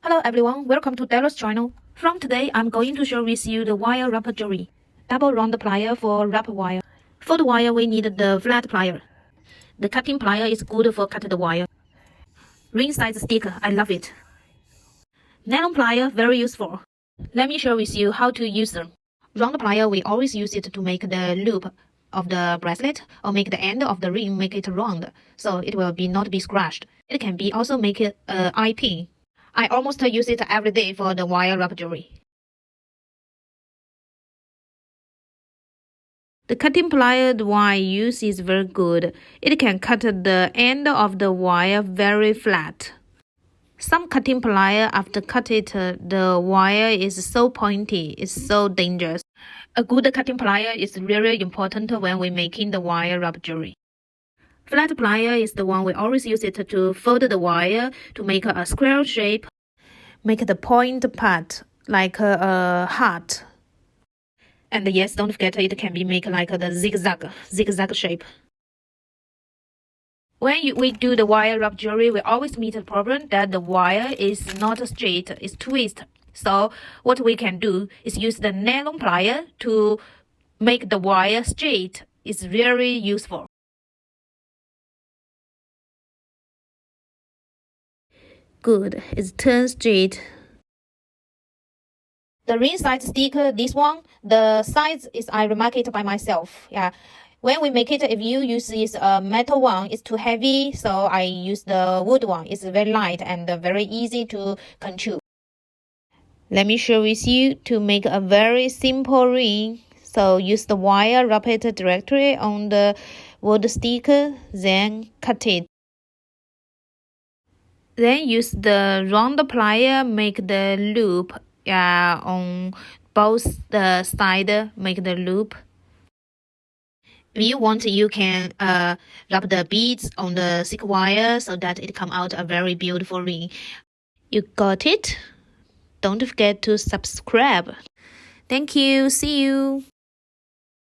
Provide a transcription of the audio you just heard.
Hello everyone, welcome to Della's channel. From today, I'm going to share with you the wire wrap jewelry. Double round plier for wrap wire. For the wire, we need the flat plier. The cutting plier is good for cut the wire. Ring size stick, I love it. Nylon plier, very useful. Let me share with you how to use them. Round plier, we always use it to make the loop of the bracelet or make the end of the ring make it round, so it will not be scratched. It can be also make it eye pin. I almost use it every day for the wire wrap jewelry. The cutting plier the wire use is very good. It can cut the end of the wire very flat. Some cutting plier after cut it, the wire is so pointy, it's so dangerous. A good cutting plier is really important when we're making the wire wrap jewelry. Flat plier is the one we always use it to fold the wire to make a square shape. Make the point part like a heart. And yes, don't forget it can be made like the zigzag shape. When we do the wire wrap jewelry, we always meet the problem that the wire is not straight, it's twisted. So what we can do is use the nylon plier to make the wire straight. It's very useful. Good, it's turned straight. The ring size sticker, this one, the size is I remark it by myself. Yeah, when we make it, if you use this metal one, it's too heavy, so I use the wood one. It's very light and very easy to control. Let me share with you to make a very simple ring. So use the wire, wrap it directly on the wood sticker, then cut it. Then use the round plier, make the loop on both the side, make the loop. If you want, you can wrap the beads on the thick wire so that it come out a very beautiful ring. You got it? Don't forget to subscribe. Thank you. See you.